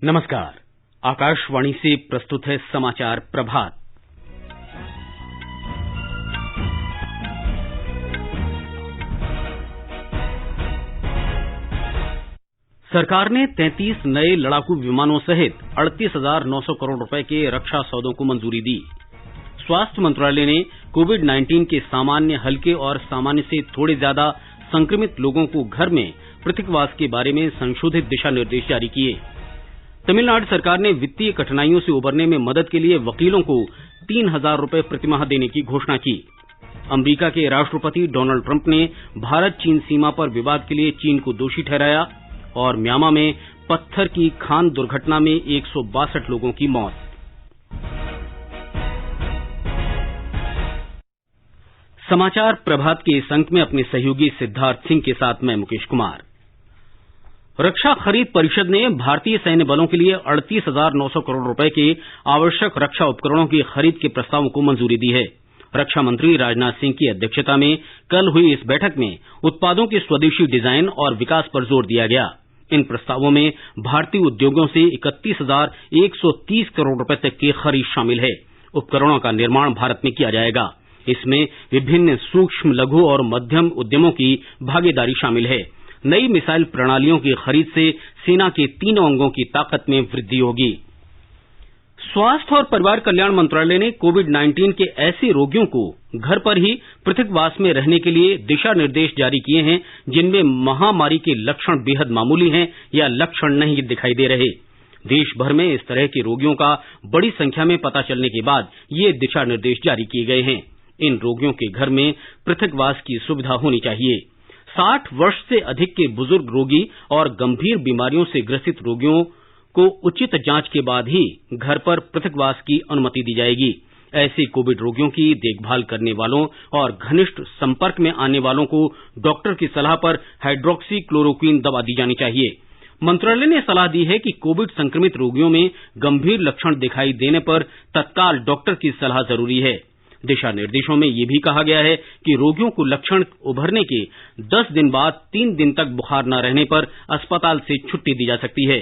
नमस्कार। आकाशवाणी से प्रस्तुत है समाचार प्रभात। सरकार ने 33 नए लड़ाकू विमानों सहित 38,900 करोड़ रुपए के रक्षा सौदों को मंजूरी दी। स्वास्थ्य मंत्रालय ने कोविड-19 के सामान्य, हल्के और सामान्य से थोड़े ज्यादा संक्रमित लोगों को घर में पृथकवास के बारे में संशोधित दिशा निर्देश जारी किए। तमिलनाडु सरकार ने वित्तीय कठिनाइयों से उबरने में मदद के लिए वकीलों को 3,000 रुपए प्रतिमाह देने की घोषणा की। अमेरिका के राष्ट्रपति डोनाल्ड ट्रंप ने भारत चीन सीमा पर विवाद के लिए चीन को दोषी ठहराया और म्यांमार में पत्थर की खान दुर्घटना में 162 लोगों की मौत। समाचार प्रभात के इस अंक में अपने सहयोगी सिद्धार्थ सिंह के साथ मैं मुकेश कुमार। रक्षा खरीद परिषद ने भारतीय सैन्य बलों के लिए 38,900 करोड़ रुपए के आवश्यक रक्षा उपकरणों की खरीद के प्रस्तावों को मंजूरी दी है। रक्षा मंत्री राजनाथ सिंह की अध्यक्षता में कल हुई इस बैठक में उत्पादों के स्वदेशी डिजाइन और विकास पर जोर दिया गया। इन प्रस्तावों में भारतीय उद्योगों से 31,130 करोड़ रुपए तक की खरीद शामिल है। उपकरणों का निर्माण भारत में किया जाएगा। इसमें विभिन्न सूक्ष्म, लघु और मध्यम उद्यमों की भागीदारी शामिल है। नई मिसाइल प्रणालियों की खरीद से सेना के तीनों अंगों की ताकत में वृद्धि होगी। स्वास्थ्य और परिवार कल्याण मंत्रालय ने कोविड-19 के ऐसे रोगियों को घर पर ही पृथकवास में रहने के लिए दिशा निर्देश जारी किए हैं जिनमें महामारी के लक्षण बेहद मामूली हैं या लक्षण नहीं दिखाई दे रहे। देश भर में इस तरह के रोगियों का बड़ी संख्या में पता चलने के बाद ये दिशा निर्देश जारी किए गए हैं। इन रोगियों के घर में पृथकवास की सुविधा होनी चाहिए। 60 वर्ष से अधिक के बुजुर्ग रोगी और गंभीर बीमारियों से ग्रसित रोगियों को उचित जांच के बाद ही घर पर पृथकवास की अनुमति दी जाएगी। ऐसे कोविड रोगियों की देखभाल करने वालों और घनिष्ठ संपर्क में आने वालों को डॉक्टर की सलाह पर हाइड्रोक्सी क्लोरोक्वीन दवा दी जानी चाहिए। मंत्रालय ने सलाह दी है कि कोविड संक्रमित रोगियों में गंभीर लक्षण दिखाई देने पर तत्काल डॉक्टर की सलाह जरूरी है। दिशा निर्देशों में यह भी कहा गया है कि रोगियों को लक्षण उभरने के 10 दिन बाद 3 दिन तक बुखार न रहने पर अस्पताल से छुट्टी दी जा सकती है।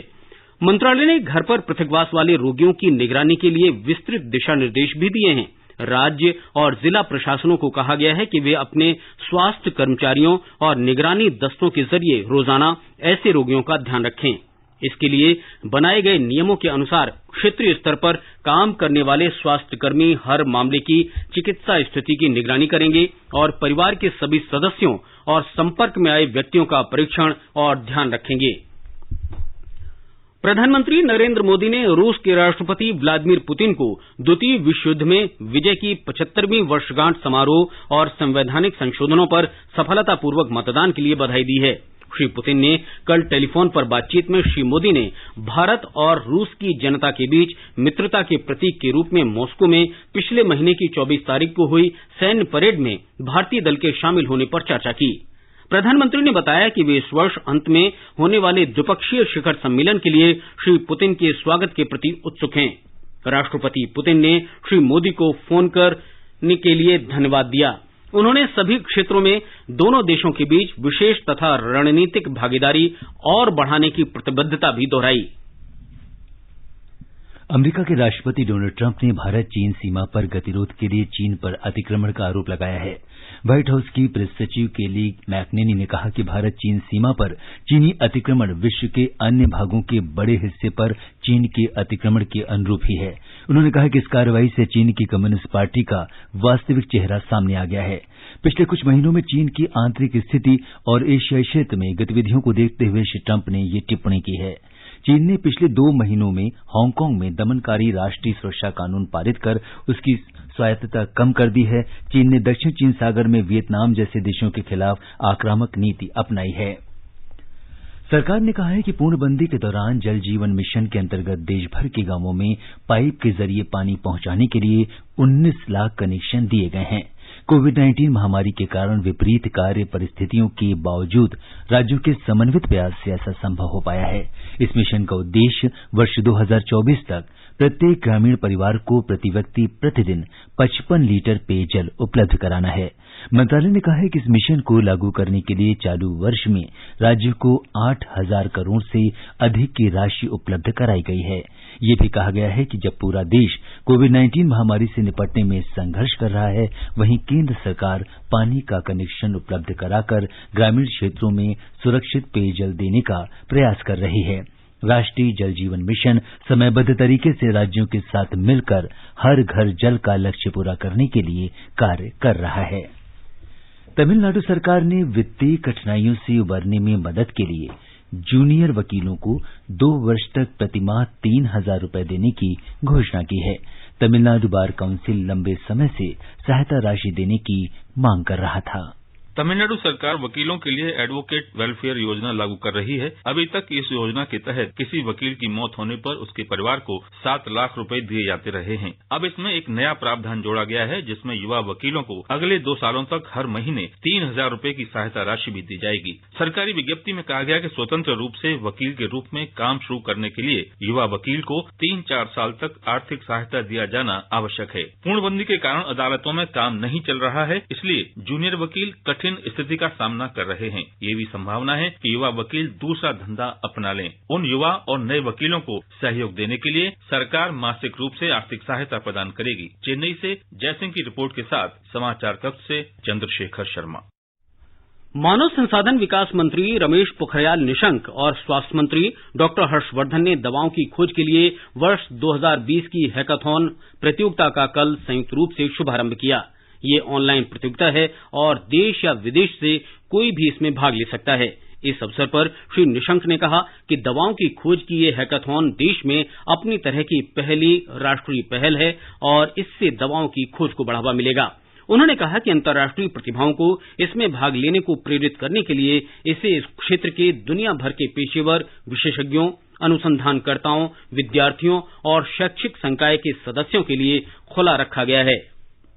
मंत्रालय ने घर पर पृथकवास वाले रोगियों की निगरानी के लिए विस्तृत दिशा निर्देश भी दिए हैं। राज्य और जिला प्रशासनों को कहा गया है कि वे अपने स्वास्थ्य कर्मचारियों और निगरानी दस्तों के जरिए रोजाना ऐसे रोगियों का ध्यान रखें। इसके लिए बनाए गए नियमों के अनुसार क्षेत्रीय स्तर पर काम करने वाले स्वास्थ्यकर्मी हर मामले की चिकित्सा स्थिति की निगरानी करेंगे और परिवार के सभी सदस्यों और संपर्क में आए व्यक्तियों का परीक्षण और ध्यान रखेंगे। प्रधानमंत्री नरेंद्र मोदी ने रूस के राष्ट्रपति व्लादिमीर पुतिन को द्वितीय विश्व युद्ध में विजय की 75वीं वर्षगांठ समारोह और संवैधानिक संशोधनों पर सफलतापूर्वक मतदान के लिए बधाई दी है। श्री पुतिन ने कल टेलीफोन पर बातचीत में श्री मोदी ने भारत और रूस की जनता के बीच मित्रता के प्रतीक के रूप में मॉस्को में पिछले महीने की 24 तारीख को हुई सैन्य परेड में भारतीय दल के शामिल होने पर चर्चा की। प्रधानमंत्री ने बताया कि वे इस वर्ष अंत में होने वाले द्विपक्षीय शिखर सम्मेलन के लिए श्री पुतिन के स्वागत के प्रति उत्सुक हैं। राष्ट्रपति पुतिन ने श्री मोदी को फोन करने के लिए धन्यवाद दिया। उन्होंने सभी क्षेत्रों में दोनों देशों के बीच विशेष तथा रणनीतिक भागीदारी और बढ़ाने की प्रतिबद्धता भी दोहराई। अमेरिका के राष्ट्रपति डोनाल्ड ट्रंप ने भारत चीन सीमा पर गतिरोध के लिए चीन पर अतिक्रमण का आरोप लगाया है। व्हाइट हाउस की प्रेस सचिव केली मैकनेनी ने कहा कि भारत चीन सीमा पर चीनी अतिक्रमण विश्व के अन्य भागों के बड़े हिस्से पर चीन के अतिक्रमण के अनुरूप ही है। उन्होंने कहा कि इस कार्रवाई से चीन की कम्युनिस्ट पार्टी का वास्तविक चेहरा सामने आ गया है। पिछले कुछ महीनों में चीन की आंतरिक स्थिति और एशियाई क्षेत्र में गतिविधियों को देखते हुए श्री ट्रंप ने ये टिप्पणी की है। चीन ने पिछले 2 महीनों में हांगकांग में दमनकारी राष्ट्रीय सुरक्षा कानून पारित कर उसकी स्वायत्तता कम कर दी है। चीन ने दक्षिण चीन सागर में वियतनाम जैसे देशों के खिलाफ आक्रामक नीति अपनाई है। सरकार ने कहा है कि पूर्णबंदी के दौरान जल जीवन मिशन के अंतर्गत देशभर के गांवों में पाइप के जरिए पानी पहुंचाने के लिए 19 लाख कनेक्शन दिए गए हैं। कोविड-19 महामारी के कारण विपरीत कार्य परिस्थितियों के बावजूद राज्यों के समन्वित प्रयास से ऐसा संभव हो पाया है। इस मिशन का उद्देश्य वर्ष 2024 तक प्रत्येक ग्रामीण परिवार को प्रति व्यक्ति प्रतिदिन 55 लीटर पेयजल उपलब्ध कराना है। मंत्रालय ने कहा है कि इस मिशन को लागू करने के लिए चालू वर्ष में राज्य को 8,000 करोड़ से अधिक की राशि उपलब्ध कराई गई है। ये भी कहा गया है कि जब पूरा देश कोविड-19 महामारी से निपटने में संघर्ष कर रहा है, वहीं केंद्र सरकार पानी का कनेक्शन उपलब्ध कराकर ग्रामीण क्षेत्रों में सुरक्षित पेयजल देने का प्रयास कर रही है। राष्ट्रीय जल जीवन मिशन समयबद्ध तरीके से राज्यों के साथ मिलकर हर घर जल का लक्ष्य पूरा करने के लिए कार्य कर रहा है। तमिलनाडु सरकार ने वित्तीय कठिनाइयों से उबरने में मदद के लिए जूनियर वकीलों को 2 वर्ष तक प्रतिमाह 3,000 रुपए देने की घोषणा की है। तमिलनाडु बार काउंसिल लंबे समय से सहायता राशि देने की मांग कर रहा था। तमिलनाडु सरकार वकीलों के लिए एडवोकेट वेलफेयर योजना लागू कर रही है। अभी तक इस योजना के तहत किसी वकील की मौत होने पर उसके परिवार को 7 लाख रुपए दिए जाते रहे हैं। अब इसमें एक नया प्रावधान जोड़ा गया है, जिसमें युवा वकीलों को अगले 2 सालों तक हर महीने 3,000 रुपए की सहायता राशि भी दी जाएगी। सरकारी विज्ञप्ति में कहा गया कि स्वतंत्र रूप से वकील के रूप में काम शुरू करने के लिए युवा वकील को 3-4 साल तक आर्थिक सहायता दिया जाना आवश्यक है। पूर्णबंदी के कारण अदालतों में काम नहीं चल रहा है, इसलिए जूनियर वकील कठिन स्थिति का सामना कर रहे हैं। ये भी संभावना है कि युवा वकील दूसरा धंधा अपना लें। उन युवा और नए वकीलों को सहयोग देने के लिए सरकार मासिक रूप से आर्थिक सहायता प्रदान करेगी। चेन्नई से जयसिंह की रिपोर्ट के साथ समाचार कक्ष से चंद्रशेखर शर्मा। मानव संसाधन विकास मंत्री रमेश पोखरियाल निशंक और स्वास्थ्य मंत्री डॉक्टर हर्षवर्धन ने दवाओं की खोज के लिए वर्ष 2020 की हैकाथॉन प्रतियोगिता का कल संयुक्त रूप से शुभारंभ किया। ये ऑनलाइन प्रतियोगिता है और देश या विदेश से कोई भी इसमें भाग ले सकता है। इस अवसर पर श्री निशंक ने कहा कि दवाओं की खोज की ये हैकाथॉन देश में अपनी तरह की पहली राष्ट्रीय पहल है और इससे दवाओं की खोज को बढ़ावा मिलेगा। उन्होंने कहा कि अंतर्राष्ट्रीय प्रतिभाओं को इसमें भाग लेने को प्रेरित करने के लिए इसे इस क्षेत्र के दुनिया भर के पेशेवर, विशेषज्ञों, अनुसंधानकर्ताओं, विद्यार्थियों और शैक्षिक संकाय के सदस्यों के लिए खुला रखा गया है।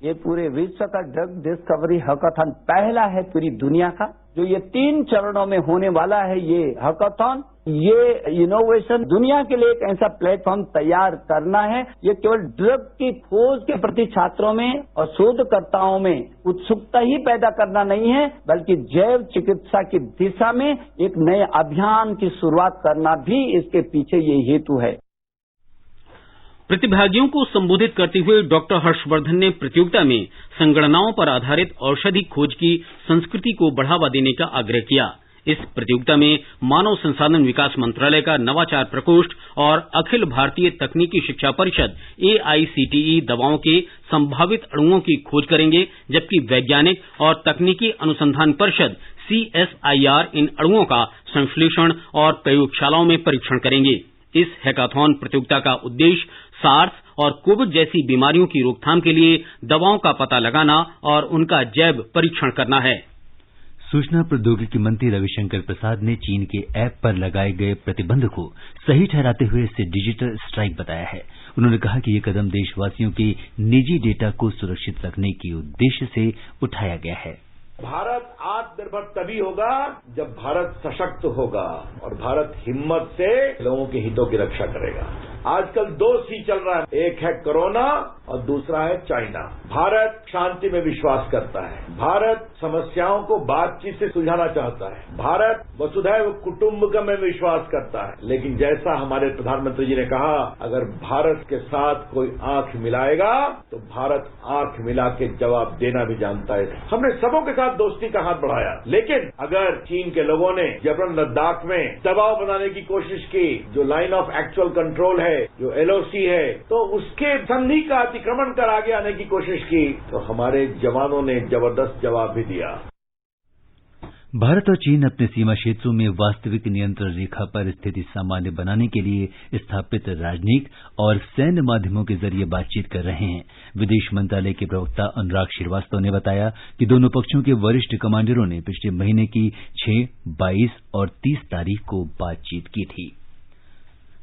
ये पूरे विश्व का ड्रग डिस्कवरी हैकाथॉन पहला है पूरी दुनिया का, जो ये 3 चरणों में होने वाला है। ये हैकाथॉन, ये इनोवेशन दुनिया के लिए एक ऐसा प्लेटफॉर्म तैयार करना है। ये केवल ड्रग की खोज के प्रति छात्रों में और शोधकर्ताओं में उत्सुकता ही पैदा करना नहीं है, बल्कि जैव चिकित्सा की दिशा में एक नए अभियान की शुरुआत करना भी इसके पीछे ये हेतु है। प्रतिभागियों को संबोधित करते हुए डॉक्टर हर्षवर्धन ने प्रतियोगिता में संगणनाओं पर आधारित औषधि खोज की संस्कृति को बढ़ावा देने का आग्रह किया। इस प्रतियोगिता में मानव संसाधन विकास मंत्रालय का नवाचार प्रकोष्ठ और अखिल भारतीय तकनीकी शिक्षा परिषद AICTE दवाओं के संभावित अणुओं की खोज करेंगे, जबकि वैज्ञानिक और तकनीकी अनुसंधान परिषद CSIR इन अणुओं का संश्लेषण और प्रयोगशालाओं में परीक्षण करेंगे। इस हैकाथॉन प्रतियोगिता का उद्देश्य सार्स और कोविड जैसी बीमारियों की रोकथाम के लिए दवाओं का पता लगाना और उनका जैव परीक्षण करना है। सूचना प्रौद्योगिकी मंत्री रविशंकर प्रसाद ने चीन के ऐप पर लगाए गए प्रतिबंध को सही ठहराते हुए इसे डिजिटल स्ट्राइक बताया है। उन्होंने कहा कि ये कदम देशवासियों के निजी डेटा को सुरक्षित रखने के उद्देश्य से उठाया गया है। भारत आत्मनिर्भर तभी होगा जब भारत सशक्त होगा और भारत हिम्मत से लोगों के हितों की रक्षा करेगा। आजकल 2 सी चल रहा है, एक है कोरोना और दूसरा है चाइना। भारत शांति में विश्वास करता है, भारत समस्याओं को बातचीत से सुलझाना चाहता है, भारत वसुधैव कुटुंबकम में विश्वास करता है। लेकिन जैसा हमारे प्रधानमंत्री जी ने कहा, अगर भारत के साथ कोई आंख मिलाएगा तो भारत आंख मिला के जवाब देना भी जानता है। हमने सबों के साथ दोस्ती का हाथ बढ़ाया, लेकिन अगर चीन के लोगों ने जबरन लद्दाख में दबाव बनाने की कोशिश की, जो लाइन ऑफ एक्चुअल कंट्रोल है, जो LOC है, तो उसके संधि का अतिक्रमण कर आगे आने की कोशिश की, तो हमारे जवानों ने जबरदस्त जवाब भी दिया। भारत और चीन अपने सीमा क्षेत्रों में वास्तविक नियंत्रण रेखा पर स्थिति सामान्य बनाने के लिए स्थापित राजनयिक और सैन्य माध्यमों के जरिए बातचीत कर रहे हैं। विदेश मंत्रालय के प्रवक्ता अनुराग श्रीवास्तव ने बताया कि दोनों पक्षों के वरिष्ठ कमांडरों ने पिछले महीने की 6, 22 और 30 तारीख को बातचीत की थी।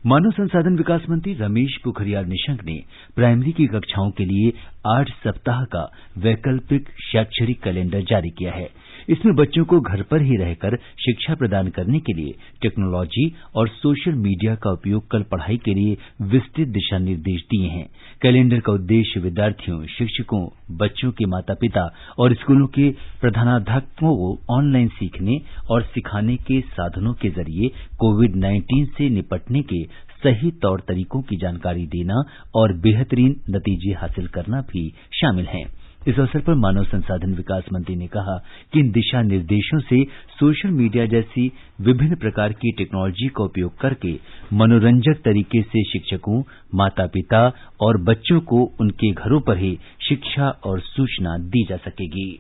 मानव संसाधन विकास मंत्री रमेश पोखरियाल निशंक ने प्राइमरी की कक्षाओं के लिए 8 सप्ताह का वैकल्पिक शैक्षणिक कैलेंडर जारी किया है। इसमें बच्चों को घर पर ही रहकर शिक्षा प्रदान करने के लिए टेक्नोलॉजी और सोशल मीडिया का उपयोग कर पढ़ाई के लिए विस्तृत दिशा निर्देश दिए हैं। कैलेंडर का उद्देश्य विद्यार्थियों, शिक्षकों, बच्चों के माता पिता और स्कूलों के प्रधानाध्यापकों को ऑनलाइन सीखने और सिखाने के साधनों के जरिए कोविड-19 से निपटने के सही तौर तरीकों की जानकारी देना और बेहतरीन नतीजे हासिल करना भी शामिल है। इस अवसर पर मानव संसाधन विकास मंत्री ने कहा कि इन दिशा निर्देशों से सोशल मीडिया जैसी विभिन्न प्रकार की टेक्नोलॉजी का उपयोग करके मनोरंजक तरीके से शिक्षकों, माता पिता और बच्चों को उनके घरों पर ही शिक्षा और सूचना दी जा सकेगी।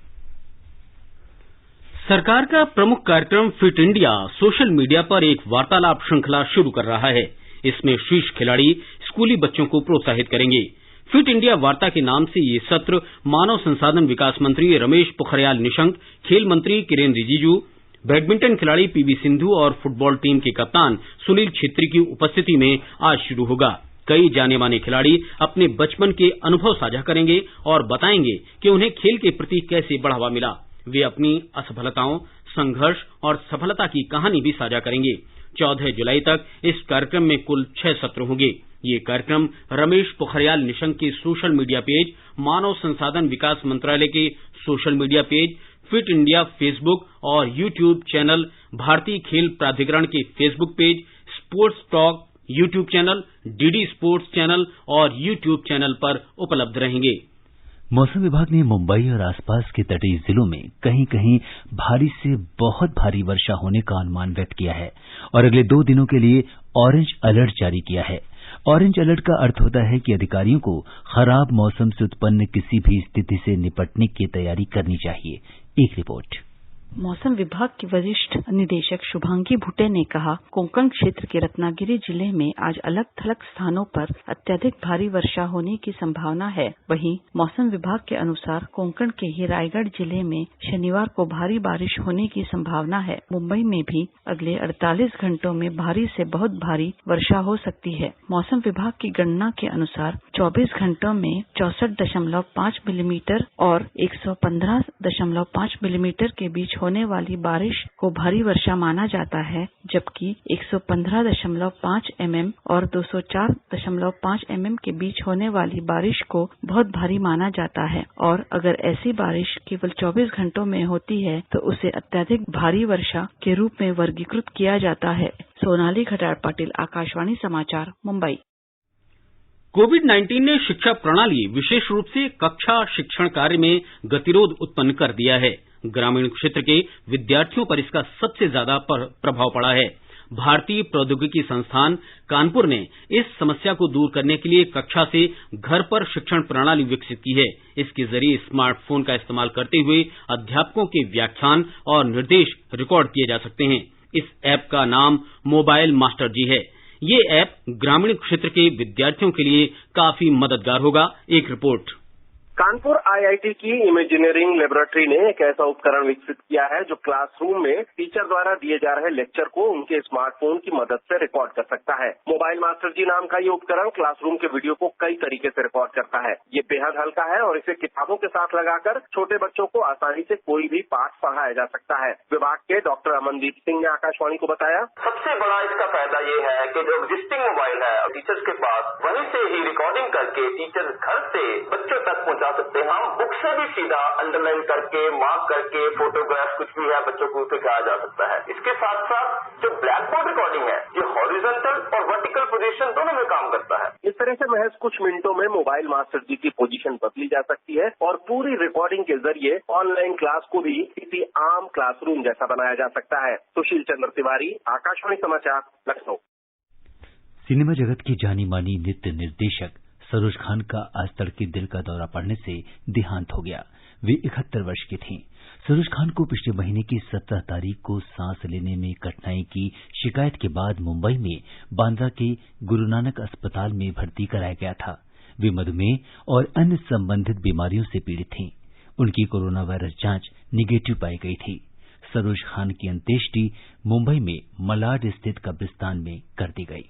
सरकार का प्रमुख कार्यक्रम फिट इंडिया सोशल मीडिया पर एक वार्तालाप श्रृंखला शुरू कर रहा है। इसमें शीर्ष खिलाड़ी स्कूली बच्चों को प्रोत्साहित करेंगे। फिट इंडिया वार्ता के नाम से ये सत्र मानव संसाधन विकास मंत्री रमेश पोखरियाल निशंक, खेल मंत्री किरेन रिजिजू, बैडमिंटन खिलाड़ी पीवी सिंधु और फुटबॉल टीम के कप्तान सुनील छेत्री की उपस्थिति में आज शुरू होगा। कई जाने माने खिलाड़ी अपने बचपन के अनुभव साझा करेंगे और बताएंगे कि उन्हें खेल के प्रति कैसे बढ़ावा मिला। वे अपनी असफलताओं, संघर्ष और सफलता की कहानी भी साझा करेंगे। 14 जुलाई तक इस कार्यक्रम में कुल 6 सत्र होंगे। ये कार्यक्रम रमेश पोखरियाल निशंक के सोशल मीडिया पेज, मानव संसाधन विकास मंत्रालय के social media page, fit India Facebook और यूट्यूब चैनल, भारतीय खेल प्राधिकरण के Facebook page, sports talk YouTube channel, DD sports channel और यूट्यूब चैनल पर उपलब्ध रहेंगे। मौसम विभाग ने मुंबई और आसपास के तटीय जिलों में कहीं कहीं भारी से बहुत भारी वर्षा होने का अनुमान व्यक्त किया है और अगले 2 दिनों के लिए ऑरेंज अलर्ट जारी किया है। ऑरेंज अलर्ट का अर्थ होता है कि अधिकारियों को खराब मौसम से उत्पन्न किसी भी स्थिति से निपटने की तैयारी करनी चाहिए। एक रिपोर्ट। मौसम विभाग की वरिष्ठ निदेशक शुभांगी भुट्टे ने कहा, कोंकण क्षेत्र के रत्नागिरी जिले में आज अलग थलग स्थानों पर अत्यधिक भारी वर्षा होने की संभावना है। वहीं मौसम विभाग के अनुसार कोंकण के ही रायगढ़ जिले में शनिवार को भारी बारिश होने की संभावना है। मुंबई में भी अगले 48 घंटों में भारी से बहुत भारी वर्षा हो सकती है। मौसम विभाग की गणना के अनुसार 24 घंटों में 64.5 मिलीमीटर और 115.5 मिलीमीटर के बीच होने वाली बारिश को भारी वर्षा माना जाता है, जबकि 115.5 mm और 204.5 mm के बीच होने वाली बारिश को बहुत भारी माना जाता है। और अगर ऐसी बारिश केवल 24 घंटों में होती है तो उसे अत्यधिक भारी वर्षा के रूप में वर्गीकृत किया जाता है। सोनाली घटाड़ पाटिल, आकाशवाणी समाचार, मुंबई। कोविड-19 ने शिक्षा प्रणाली, विशेष रूप से कक्षा शिक्षण कार्य में गतिरोध उत्पन्न कर दिया है। ग्रामीण क्षेत्र के विद्यार्थियों पर इसका सबसे ज्यादा प्रभाव पड़ा है। भारतीय प्रौद्योगिकी संस्थान कानपुर ने इस समस्या को दूर करने के लिए कक्षा से घर पर शिक्षण प्रणाली विकसित की है। इसके जरिए स्मार्टफोन का इस्तेमाल करते हुए अध्यापकों के व्याख्यान और निर्देश रिकॉर्ड किए जा सकते हैं। इस ऐप का नाम मोबाइल मास्टर जी है। ये ऐप ग्रामीण क्षेत्र के विद्यार्थियों के लिए काफी मददगार होगा। एक रिपोर्ट। कानपुर आईआईटी की इमेजिनरिंग लेबोरेटरी ने एक ऐसा उपकरण विकसित किया है जो क्लासरूम में टीचर द्वारा दिए जा रहे लेक्चर को उनके स्मार्टफोन की मदद से रिकॉर्ड कर सकता है। मोबाइल मास्टर जी नाम का ये उपकरण क्लासरूम के वीडियो को कई तरीके से रिकॉर्ड करता है। ये बेहद हल्का है और इसे किताबों के साथ लगाकर छोटे बच्चों को आसानी से कोई भी पाठ पढ़ाया जा सकता है। विभाग के डॉक्टर अमनदीप सिंह ने आकाशवाणी को बताया, सबसे बड़ा इसका फायदा ये है कि जो एग्जिस्टिंग मोबाइल है टीचर्स के पास, वहीं से ही रिकॉर्डिंग करके टीचर घर से बच्चों तक पहुंचा सकते हैं। हम बुक से भी सीधा अंडरलाइन करके, मार्क करके, फोटोग्राफ कुछ भी है बच्चों को दिखाया जा सकता है। इसके साथ साथ जो ब्लैक बोर्ड रिकॉर्डिंग है, ये हॉरिजॉन्टल और वर्टिकल पोजीशन दोनों में काम करता है। इस तरह से महज कुछ मिनटों में मोबाइल मास्टर जी की पोजीशन बदली जा सकती है और पूरी रिकॉर्डिंग के जरिए ऑनलाइन क्लास को भी किसी आम क्लासरूम जैसा बनाया जा सकता है। सुशील चंद्र तिवारी, आकाशवाणी समाचार, लखनऊ। सिनेमा जगत की जानी मानी नृत्य निर्देशक सरोज खान का आज तड़के दिल का दौरा पड़ने से देहांत हो गया। वे 71 वर्ष की थीं। सरोज खान को पिछले महीने की 17 तारीख को सांस लेने में कठिनाई की शिकायत के बाद मुंबई में बांद्रा के गुरु नानक अस्पताल में भर्ती कराया गया था। वे मधुमेह और अन्य संबंधित बीमारियों से पीड़ित थीं। उनकी कोरोना वायरस जांच निगेटिव पाई गई थी। सरोज खान की अंत्येष्टि मुंबई में मलाड स्थित कब्रिस्तान में कर दी गई।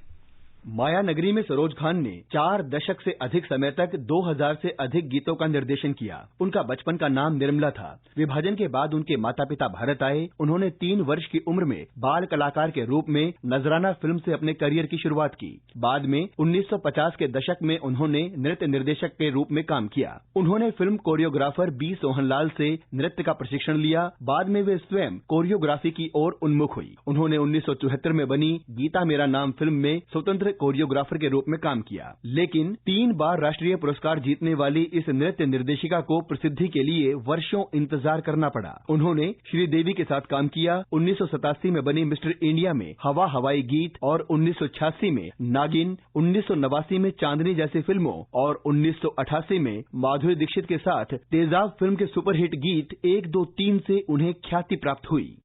माया नगरी में सरोज खान ने 4 दशक से अधिक समय तक 2000 से अधिक गीतों का निर्देशन किया। उनका बचपन का नाम निर्मला था। विभाजन के बाद उनके माता पिता भारत आए। उन्होंने 3 वर्ष की उम्र में बाल कलाकार के रूप में नजराना फिल्म से अपने करियर की शुरुआत की। बाद में 1950 के दशक में उन्होंने नृत्य निर्देशक के रूप में काम किया। उन्होंने फिल्म कोरियोग्राफर बी सोहनलाल से नृत्य का प्रशिक्षण लिया। बाद में वे स्वयं कोरियोग्राफी की ओर उन्मुख हुई। उन्होंने 1974 में बनी गीता मेरा नाम फिल्म में स्वतंत्र कोरियोग्राफर के रूप में काम किया। लेकिन 3 बार राष्ट्रीय पुरस्कार जीतने वाली इस नृत्य निर्देशिका को प्रसिद्धि के लिए वर्षों इंतजार करना पड़ा। उन्होंने श्रीदेवी के साथ काम किया। 1987 में बनी मिस्टर इंडिया में हवा हवाई गीत और 1986 में नागिन, 1989 में चांदनी जैसी फिल्मों और 1988 में माधुरी दीक्षित के साथ तेजाब फिल्म के सुपरहिट गीत 1, 2, 3 से उन्हें ख्याति प्राप्त हुई।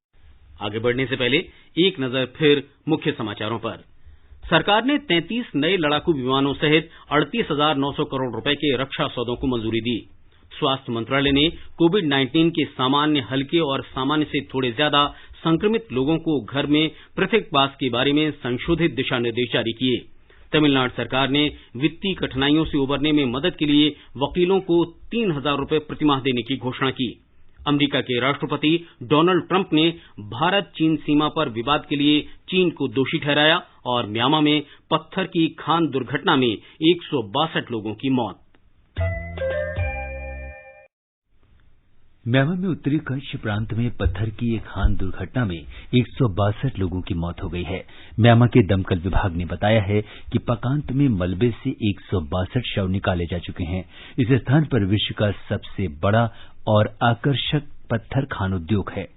आगे बढ़ने से पहले एक नजर फिर मुख्य समाचारों पर। सरकार ने 33 नए लड़ाकू विमानों सहित 38,900 करोड़ रुपए के रक्षा सौदों को मंजूरी दी। स्वास्थ्य मंत्रालय ने कोविड-19 के सामान्य, हल्के और सामान्य से थोड़े ज्यादा संक्रमित लोगों को घर में पृथकवास के बारे में संशोधित दिशा निर्देश जारी किए। तमिलनाडु सरकार ने वित्तीय कठिनाइयों से उबरने में मदद के लिए वकीलों को 3,000 रुपए प्रतिमाह देने की घोषणा की। अमेरिका के राष्ट्रपति डोनाल्ड ट्रंप ने भारत चीन सीमा पर विवाद के लिए चीन को दोषी ठहराया और म्यांमार में पत्थर की खान दुर्घटना में 162 लोगों की मौत। म्यांमार में उत्तरी कच्छ प्रांत में पत्थर की एक खान दुर्घटना में 162 लोगों की मौत हो गई है। म्यांमार के दमकल विभाग ने बताया है कि पकांत में मलबे से 162 शव निकाले जा चुके हैं। इस स्थान पर विश्व का सबसे बड़ा और आकर्षक पत्थर खान उद्योग है।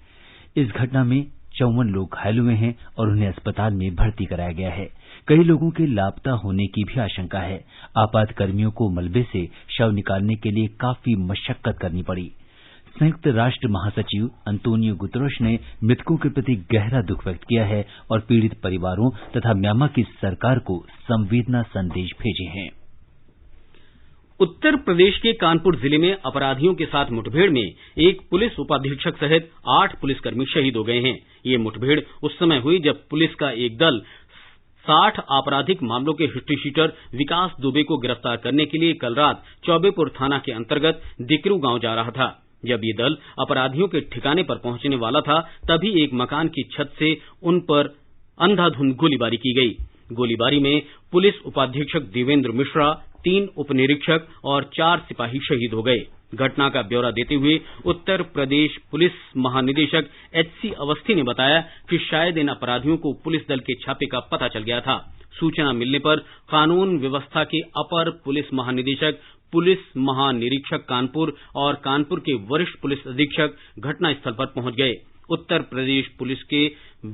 इस घटना में 54 लोग घायल हुए हैं और उन्हें अस्पताल में भर्ती कराया गया है। कई लोगों के लापता होने की भी आशंका है। आपात कर्मियों को मलबे से शव निकालने के लिए काफी मशक्कत करनी पड़ी। संयुक्त राष्ट्र महासचिव अंतोनियो गुतरश ने मृतकों के प्रति गहरा दुख व्यक्त किया है और पीड़ित परिवारों तथा म्यांमार की सरकार को संवेदना संदेश भेजे हैं। उत्तर प्रदेश के कानपुर जिले में अपराधियों के साथ मुठभेड़ में एक पुलिस उपाधीक्षक सहित 8 पुलिसकर्मी शहीद हो गए हैं। ये मुठभेड़ उस समय हुई जब पुलिस का एक दल 60 आपराधिक मामलों के हिस्ट्रीशीटर विकास दुबे को गिरफ्तार करने के लिए कल रात चौबेपुर थाना के अंतर्गत दिकरू गांव जा रहा था। जब ये दल अपराधियों के ठिकाने पर पहुंचने वाला था, तभी एक मकान की छत से उन पर अंधाधुंध गोलीबारी की गई। गोलीबारी में पुलिस उपाधीक्षक देवेंद्र मिश्रा, 3 उपनिरीक्षक और 4 सिपाही शहीद हो गए। घटना का ब्यौरा देते हुए उत्तर प्रदेश पुलिस महानिदेशक HC अवस्थी ने बताया कि शायद इन अपराधियों को पुलिस दल के छापे का पता चल गया था। सूचना मिलने पर कानून व्यवस्था के अपर पुलिस महानिदेशक, पुलिस महानिरीक्षक कानपुर और कानपुर के वरिष्ठ पुलिस अधीक्षक घटनास्थल पर पहुंच गए। उत्तर प्रदेश पुलिस के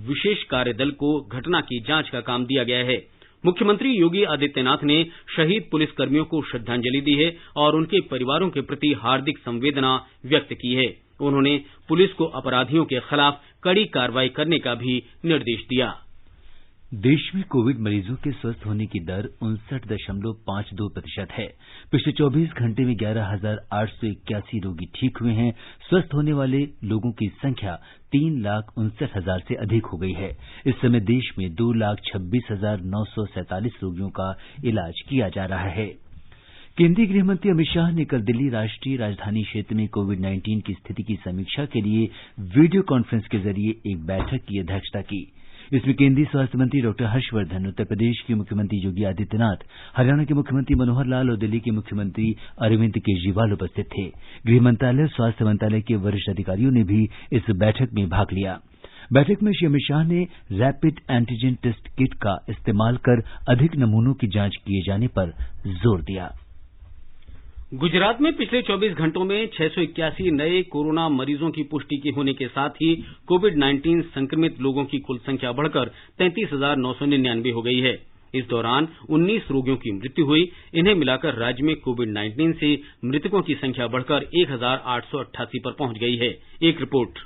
विशेष कार्यदल को घटना की जांच का काम दिया गया है। मुख्यमंत्री योगी आदित्यनाथ ने शहीद पुलिसकर्मियों को श्रद्धांजलि दी है और उनके परिवारों के प्रति हार्दिक संवेदना व्यक्त की है। उन्होंने पुलिस को अपराधियों के खिलाफ कड़ी कार्रवाई करने का भी निर्देश दिया। देश में कोविड मरीजों के स्वस्थ होने की दर 59.52% है। पिछले 24 घंटे में 11,881 रोगी ठीक हुए हैं। स्वस्थ होने वाले लोगों की संख्या 3,59,000 से अधिक हो गई है। इस समय देश में 2,26,947 रोगियों का इलाज किया जा रहा है। केंद्रीय गृहमंत्री अमित शाह ने कल दिल्ली राष्ट्रीय राजधानी क्षेत्र में कोविड-19 की स्थिति की समीक्षा के लिए वीडियो कॉन्फ्रेंस के जरिए एक बैठक की अध्यक्षता की। इसमें केंद्रीय स्वास्थ्य मंत्री डॉक्टर हर्षवर्धन, उत्तर प्रदेश के मुख्यमंत्री योगी आदित्यनाथ, हरियाणा के मुख्यमंत्री मनोहर लाल और दिल्ली के मुख्यमंत्री अरविंद केजरीवाल उपस्थित थे। गृह मंत्रालय और स्वास्थ्य मंत्रालय के वरिष्ठ अधिकारियों ने भी इस बैठक में भाग लिया। बैठक में श्री अमित शाह ने रैपिड एंटीजन टेस्ट किट का इस्तेमाल कर अधिक नमूनों की जांच किए जाने पर जोर दिया। गुजरात में पिछले 24 घंटों में 681 नए कोरोना मरीजों की पुष्टि के होने के साथ ही कोविड-19 संक्रमित लोगों की कुल संख्या बढ़कर 33,999 हो गई है। इस दौरान 19 रोगियों की मृत्यु हुई। इन्हें मिलाकर राज्य में कोविड-19 से मृतकों की संख्या बढ़कर 1,888 पर पहुंच गई है। एक रिपोर्ट।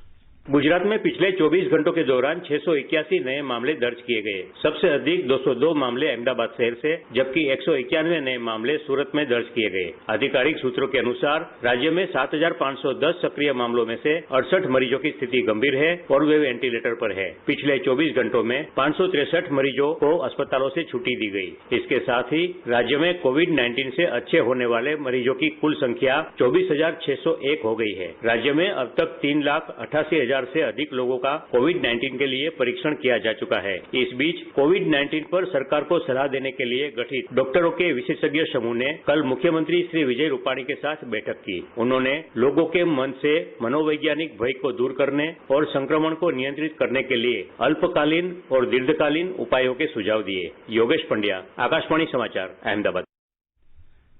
गुजरात में पिछले 24 घंटों के दौरान 681 नए मामले दर्ज किए गए। सबसे अधिक 202 मामले अहमदाबाद शहर से, जबकि 191 नए मामले सूरत में दर्ज किए गए। आधिकारिक सूत्रों के अनुसार राज्य में 7,510 सक्रिय मामलों में से 68 मरीजों की स्थिति गंभीर है और वे वेंटिलेटर पर है। पिछले 24 घंटों में 563 मरीजों को अस्पतालों से छुट्टी दी गई। इसके साथ ही राज्य में कोविड-19 से अच्छे होने वाले मरीजों की कुल संख्या 24,601 हो गई है। राज्य में अब तक 3,88,000 से अधिक लोगों का कोविड-19 के लिए परीक्षण किया जा चुका है। इस बीच कोविड-19 पर सरकार को सलाह देने के लिए गठित डॉक्टरों के विशेषज्ञ समूह ने कल मुख्यमंत्री श्री विजय रूपाणी के साथ बैठक की। उन्होंने लोगों के मन से मनोवैज्ञानिक भय को दूर करने और संक्रमण को नियंत्रित करने के लिए अल्पकालीन और दीर्घकालीन उपायों के सुझाव दिए। योगेश पंड्या, आकाशवाणी समाचार, अहमदाबाद।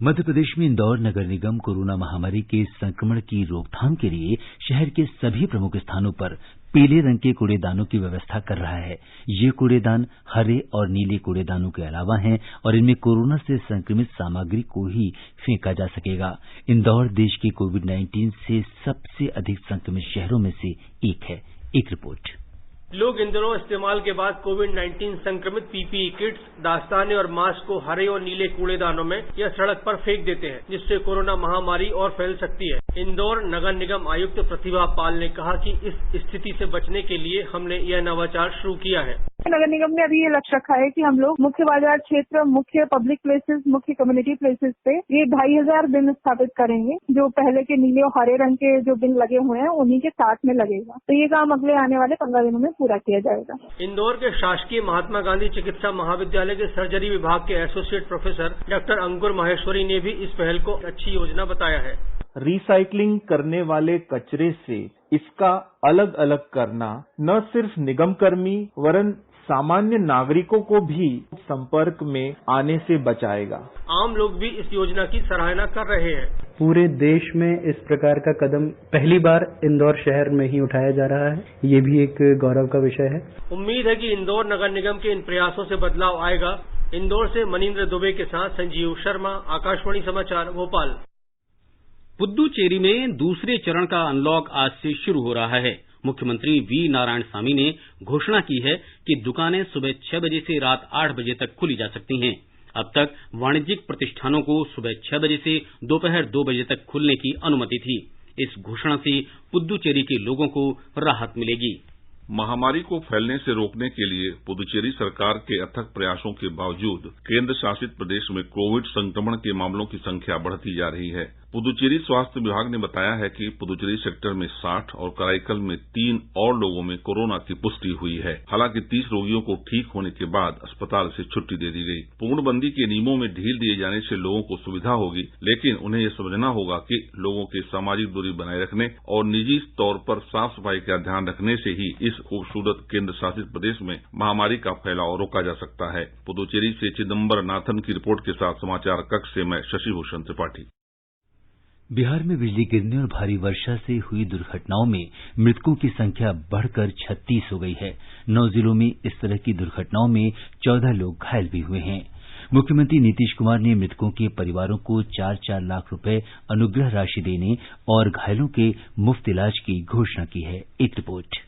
मध्य प्रदेश में इंदौर नगर निगम कोरोना महामारी के संक्रमण की रोकथाम के लिए शहर के सभी प्रमुख स्थानों पर पीले रंग के कूड़ेदानों की व्यवस्था कर रहा है। ये कूड़ेदान हरे और नीले कूड़ेदानों के अलावा हैं और इनमें कोरोना से संक्रमित सामग्री को ही फेंका जा सकेगा। इंदौर देश के कोविड-19 से सबसे अधिक संक्रमित शहरों में से एक है। एक रिपोर्ट। लोग इन दिनों इस्तेमाल के बाद कोविड-19 संक्रमित पीपीई किट्स, दास्ताने और मास्क को हरे और नीले कूड़ेदानों में या सड़क पर फेंक देते हैं, जिससे कोरोना महामारी और फैल सकती है। इंदौर नगर निगम आयुक्त प्रतिभा पाल ने कहा कि इस स्थिति से बचने के लिए हमने यह नवाचार शुरू किया है। नगर निगम ने अभी ये लक्ष्य रखा है कि हम लोग मुख्य बाजार क्षेत्र, मुख्य पब्लिक प्लेसेस, मुख्य कम्युनिटी प्लेसेस पे ये 2,500 बिन स्थापित करेंगे। जो पहले के नीले और हरे रंग के जो बिन लगे हुए हैं उन्हीं के साथ में लगेगा। तो ये काम अगले आने वाले 15 दिनों में पूरा किया जाएगा। इंदौर के शासकीय महात्मा गांधी चिकित्सा महाविद्यालय के सर्जरी विभाग के एसोसिएट प्रोफेसर डॉक्टर अंकुर माहेश्वरी ने भी इस पहल को अच्छी योजना बताया है। रिसाइकलिंग करने वाले कचरे से इसका अलग अलग करना न सिर्फ निगम कर्मी वरन सामान्य नागरिकों को भी संपर्क में आने से बचाएगा। आम लोग भी इस योजना की सराहना कर रहे हैं। पूरे देश में इस प्रकार का कदम पहली बार इंदौर शहर में ही उठाया जा रहा है। ये भी एक गौरव का विषय है। उम्मीद है कि इंदौर नगर निगम के इन प्रयासों से बदलाव आएगा। इंदौर से मनीन्द्र दुबे के साथ संजीव शर्मा, आकाशवाणी समाचार, भोपाल। पुद्दुचेरी में दूसरे चरण का अनलॉक आज से शुरू हो रहा है। मुख्यमंत्री वी नारायणसामी ने घोषणा की है कि दुकानें सुबह 6 बजे से रात 8 बजे तक खुली जा सकती हैं। अब तक वाणिज्यिक प्रतिष्ठानों को सुबह 6 बजे से दोपहर 2 बजे तक खुलने की अनुमति थी। इस घोषणा से पुद्दुचेरी के लोगों को राहत मिलेगी। महामारी को फैलने से रोकने के लिए पुदुचेरी सरकार के अथक प्रयासों के बावजूद केंद्र शासित प्रदेश में कोविड संक्रमण के मामलों की संख्या बढ़ती जा रही है। पुदुचेरी स्वास्थ्य विभाग ने बताया है कि पुदुचेरी सेक्टर में 60 और कराईकल में 3 और लोगों में कोरोना की पुष्टि हुई है। हालांकि 30 रोगियों को ठीक होने के बाद अस्पताल से छुट्टी दे दी गई। पूर्णबंदी के नियमों में ढील दिए जाने से लोगों को सुविधा होगी, लेकिन उन्हें यह समझना होगा कि लोगों के सामाजिक दूरी बनाए रखने और निजी तौर पर साफ सफाई का ध्यान रखने से ही इस खूबसूरत केंद्र शासित प्रदेश में महामारी का फैलाव रोका जा सकता है। पुदुचेरी से चिदम्बर नाथन की रिपोर्ट के साथ समाचार कक्ष से मैं शशि भूषण त्रिपाठी। बिहार में बिजली गिरने और भारी वर्षा से हुई दुर्घटनाओं में मृतकों की संख्या बढ़कर 36 हो गई है। 9 जिलों में इस तरह की दुर्घटनाओं में 14 लोग घायल भी हुए हैं। मुख्यमंत्री नीतीश कुमार ने मृतकों के परिवारों को 4-4 लाख रुपए अनुग्रह राशि देने और घायलों के मुफ्त इलाज की घोषणा की है। एक रिपोर्ट।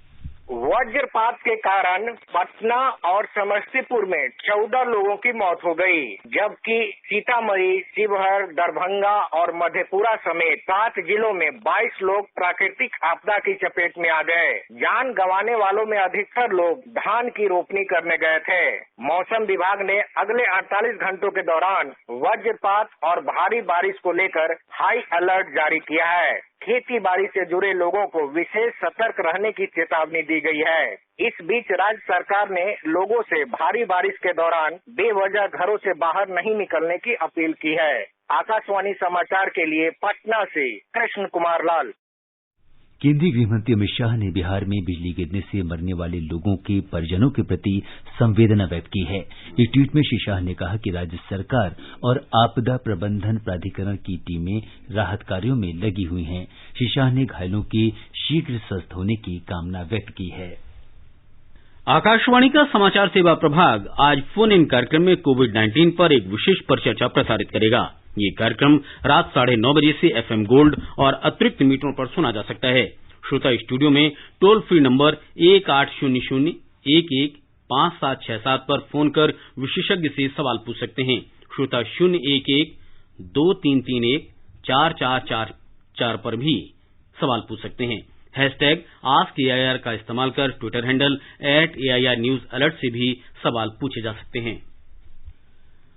वज्रपात के कारण पटना और समस्तीपुर में 14 लोगों की मौत हो गई, जबकि सीतामढ़ी, शिवहर, दरभंगा और मधेपुरा समेत 7 जिलों में 22 लोग प्राकृतिक आपदा की चपेट में आ गए। जान गंवाने वालों में अधिकतर लोग धान की रोपनी करने गए थे। मौसम विभाग ने अगले 48 घंटों के दौरान वज्रपात और भारी बारिश को लेकर हाई अलर्ट जारी किया है। खेती बाड़ी से जुड़े लोगों को विशेष सतर्क रहने की चेतावनी दी गई है। इस बीच राज्य सरकार ने लोगों से भारी बारिश के दौरान बेवजह घरों से बाहर नहीं निकलने की अपील की है। आकाशवाणी समाचार के लिए पटना से कृष्ण कुमार लाल। केंद्रीय गृहमंत्री अमित शाह ने बिहार में बिजली गिरने से मरने वाले लोगों के परिजनों के प्रति संवेदना व्यक्त की है। एक ट्वीट में श्री शाह ने कहा कि राज्य सरकार और आपदा प्रबंधन प्राधिकरण की टीमें राहत कार्यों में लगी हुई हैं। श्री शाह ने घायलों के शीघ्र स्वस्थ होने की कामना व्यक्त की है। आकाशवाणी का समाचार सेवा प्रभाग आज फोन इन कार्यक्रम में कोविड-19 पर एक विशेष परिचर्चा प्रसारित करेगा। ये कार्यक्रम रात 9:30 बजे से FM गोल्ड और अतिरिक्त मीटरों पर सुना जा सकता है। श्रोता स्टूडियो में टोल फ्री नंबर 1800-11-5767 पर फोन कर विशेषज्ञ से सवाल पूछ सकते हैं। श्रोता 011-2331-4444 पर भी सवाल पूछ सकते हैं। हैशटैग AskAIR का इस्तेमाल कर Twitter handle @AIR news alert से भी सवाल पूछे जा सकते हैं।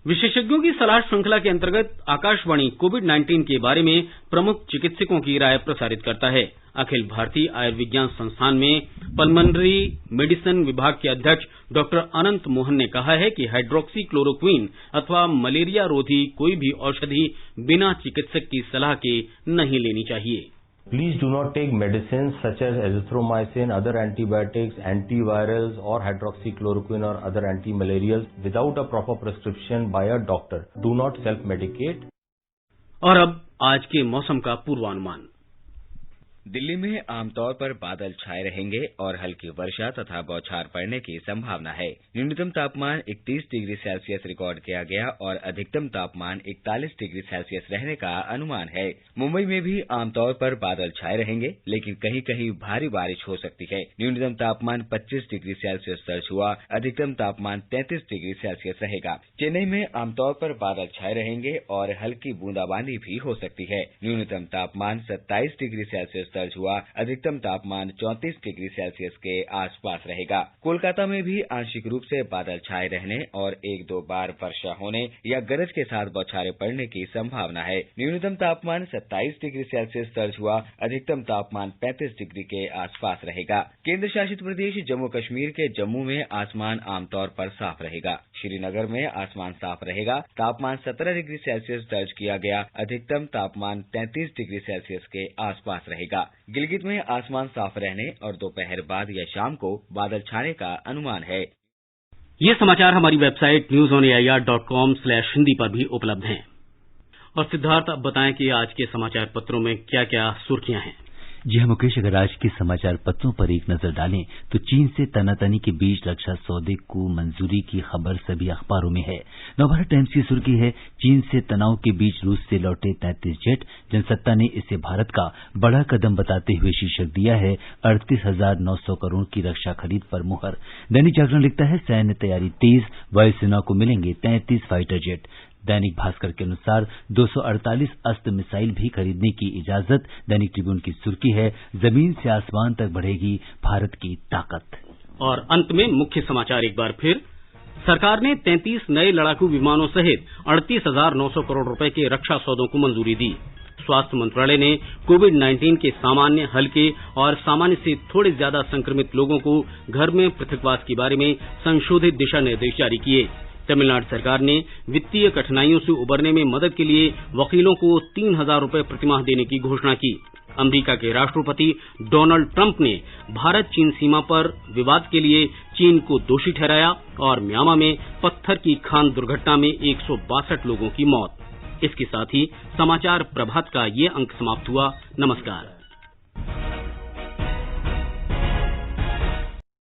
विशेषज्ञों की सलाह श्रृंखला के अंतर्गत आकाशवाणी कोविड-19 के बारे में प्रमुख चिकित्सकों की राय प्रसारित करता है। अखिल भारतीय आयुर्विज्ञान संस्थान में पल्मोनरी मेडिसिन विभाग के अध्यक्ष डॉक्टर अनंत मोहन ने कहा है कि हाइड्रोक्सी क्लोरोक्विन अथवा मलेरिया रोधी कोई भी औषधि बिना चिकित्सक की सलाह के नहीं लेनी चाहिए। Please do not take medicines such as azithromycin, other antibiotics, antivirals or hydroxychloroquine or other antimalarials without a proper prescription by a doctor. Do not self-medicate. और अब आज के मौसम का पूर्वानुमान। दिल्ली में आमतौर पर बादल छाए रहेंगे और हल्की वर्षा तथा बौछार पड़ने की संभावना है। न्यूनतम तापमान 31 डिग्री सेल्सियस रिकॉर्ड किया गया और अधिकतम तापमान 41 डिग्री सेल्सियस रहने का अनुमान है। मुंबई में भी आमतौर पर बादल छाए रहेंगे, लेकिन कहीं कहीं भारी बारिश हो सकती है। न्यूनतम तापमान 25 डिग्री सेल्सियस दर्ज हुआ, अधिकतम तापमान 33 डिग्री सेल्सियस रहेगा। चेन्नई में आमतौर पर बादल छाए रहेंगे और हल्की बूंदाबांदी भी हो सकती है। न्यूनतम तापमान 27 डिग्री सेल्सियस दर्ज हुआ, अधिकतम तापमान 34 डिग्री सेल्सियस के आसपास रहेगा। कोलकाता में भी आंशिक रूप से बादल छाए रहने और 1-2 बार वर्षा होने या गरज के साथ बौछारें पड़ने की संभावना है। न्यूनतम तापमान 27 डिग्री सेल्सियस दर्ज हुआ, अधिकतम तापमान 35 डिग्री के आसपास रहेगा। केंद्र शासित प्रदेश जम्मू कश्मीर के जम्मू में आसमान आमतौर पर साफ रहेगा। श्रीनगर में आसमान साफ रहेगा, तापमान 17 डिग्री सेल्सियस दर्ज किया गया, अधिकतम तापमान 33 डिग्री सेल्सियस के आसपास रहेगा। गिलगित में आसमान साफ रहने और दोपहर बाद या शाम को बादल छाने का अनुमान है। ये समाचार हमारी वेबसाइट newsonair.com/hindi पर भी उपलब्ध हैं। और सिद्धार्थ, अब बताएं कि आज के समाचार पत्रों में क्या क्या सुर्खियां हैं। जी हाँ मुकेश, अगर आज के समाचार पत्रों पर एक नजर डालें तो चीन से तनातनी के बीच रक्षा सौदे को मंजूरी की खबर सभी अखबारों में है। नवभारत टाइम्स की सुर्खी है, चीन से तनाव के बीच रूस से लौटे 33 जेट, जनसत्ता ने इसे भारत का बड़ा कदम बताते हुए शीर्षक दिया है 38,900 करोड़ की रक्षा खरीद पर मुहर। दैनिक जागरण लिखता है, सैन्य तैयारी तेज, वायुसेना को मिलेंगे 33 फाइटर जेट। दैनिक भास्कर के अनुसार 248 अस्त्र मिसाइल भी खरीदने की इजाजत। दैनिक ट्रिब्यून की सुर्खी है, जमीन से आसमान तक बढ़ेगी भारत की ताकत। और अंत में मुख्य समाचार एक बार फिर, सरकार ने 33 नए लड़ाकू विमानों सहित 38,900 करोड़ रुपए के रक्षा सौदों को मंजूरी दी। स्वास्थ्य मंत्रालय ने कोविड-19 के सामान्य, हल्के और सामान्य से थोड़े ज्यादा संक्रमित लोगों को घर में पृथकवास के बारे में संशोधित दिशा निर्देश जारी किए। तमिलनाडु सरकार ने वित्तीय कठिनाइयों से उबरने में मदद के लिए वकीलों को 3,000 रुपए प्रतिमाह देने की घोषणा की। अमेरिका के राष्ट्रपति डोनाल्ड ट्रंप ने भारत चीन सीमा पर विवाद के लिए चीन को दोषी ठहराया और म्यांमार में पत्थर की खान दुर्घटना में 162 लोगों की मौत। इसके साथ ही समाचार प्रभात का ये अंक समाप्त हुआ। नमस्कार।